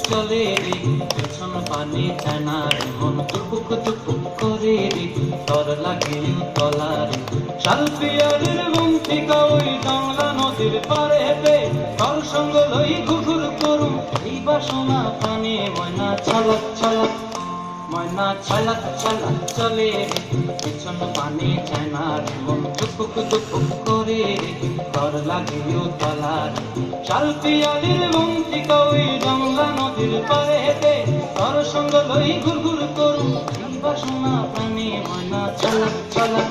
চলে রে পেছন পানি জানা রে মন টুকুক টুকুক করে রে তর লাগে তলা রে শালপিয়ারের বন্তিকা ওই বাংলা নদীর পাড়েতে তর সঙ্গ লই ঘুঘুর করুম এই বাসনা প্রাণে ময়না ছলক ছলক ময়না ছলক ছলক চলে রে পেছন পানি জানা রে মন টুকুক টুকুক করে রে তর লাগে তলা রে শালপিয়ারের বন্তিকা ওই বাংলা নদীর পাড়েতে তর সঙ্গ লই ঘুরঘুর করুম এই বাসনা প্রাণে ময়না ছলক ছলক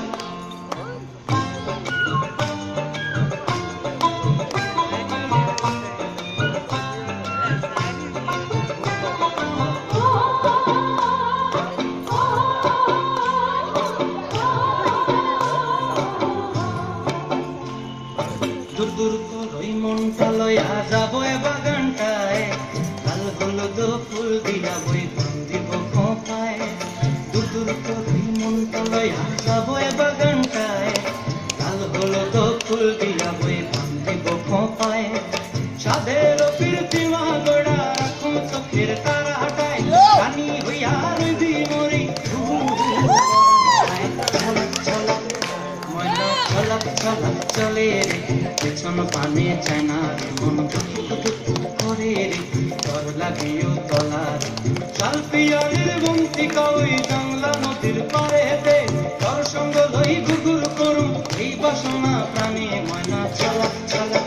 দূর দূর করই মনটা লইয়া যাবো এ বাগানটায় লাল হলুদ ফুল দিয়া বই বান্ধিব খোঁপায় দূর দূর করই মনটা লইয়া যাবো এ বাগানটায় লাল হলুদ ফুল দিয়া বই বান্ধিব খোঁপায় সাধের প্রীতিমা গড়া রাখুন চোখের তারা হাটায় রানী হইয়া রইবি মরি ছলক ছলক চলে রে পেছন পানে চায়না রে মন টুকুক করে রে তর লাগিও তলা রে শালপিয়ারের বন্তিকা ওই বাংলা নদীর পাড়েতে তর সঙ্গ লই ঘুঘুর করুম এই বাসনা প্রাণে ময়না ছলক ছলক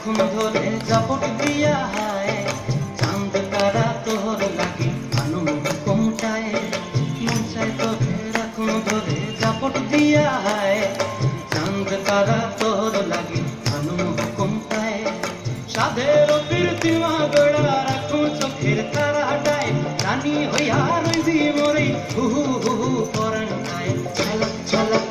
রাখুন ধরে জাপট দিয়া হায় চাঁদ তারা তোর লাগে আনুম কমটায় মন চায় তোরে রাখুন ধরে জাপট দিয়া হায় চাঁদ তারা তোর লাগে আনুম কমটায় সাধের প্রীতিমা গড়া রাখুন চোখের তারা হাটায় রানী হইয়া রইবি মরি হু হু হু হু পরান্তায় ছলক ছলক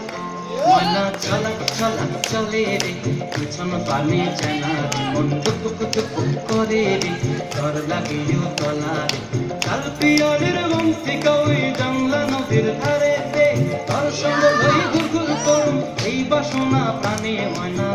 ময়না ছলক ছলক চলে রে পেছন পানে জানা রে মন টুকুক টুকুক করে রে তর লাগিও তলা রে শালপিয়ারের বন্তিকা ওই বাংলা নদীর ধারেতে তর সঙ্গ লই ঘুরঘুর করুম এই বাসনা প্রাণে ময়না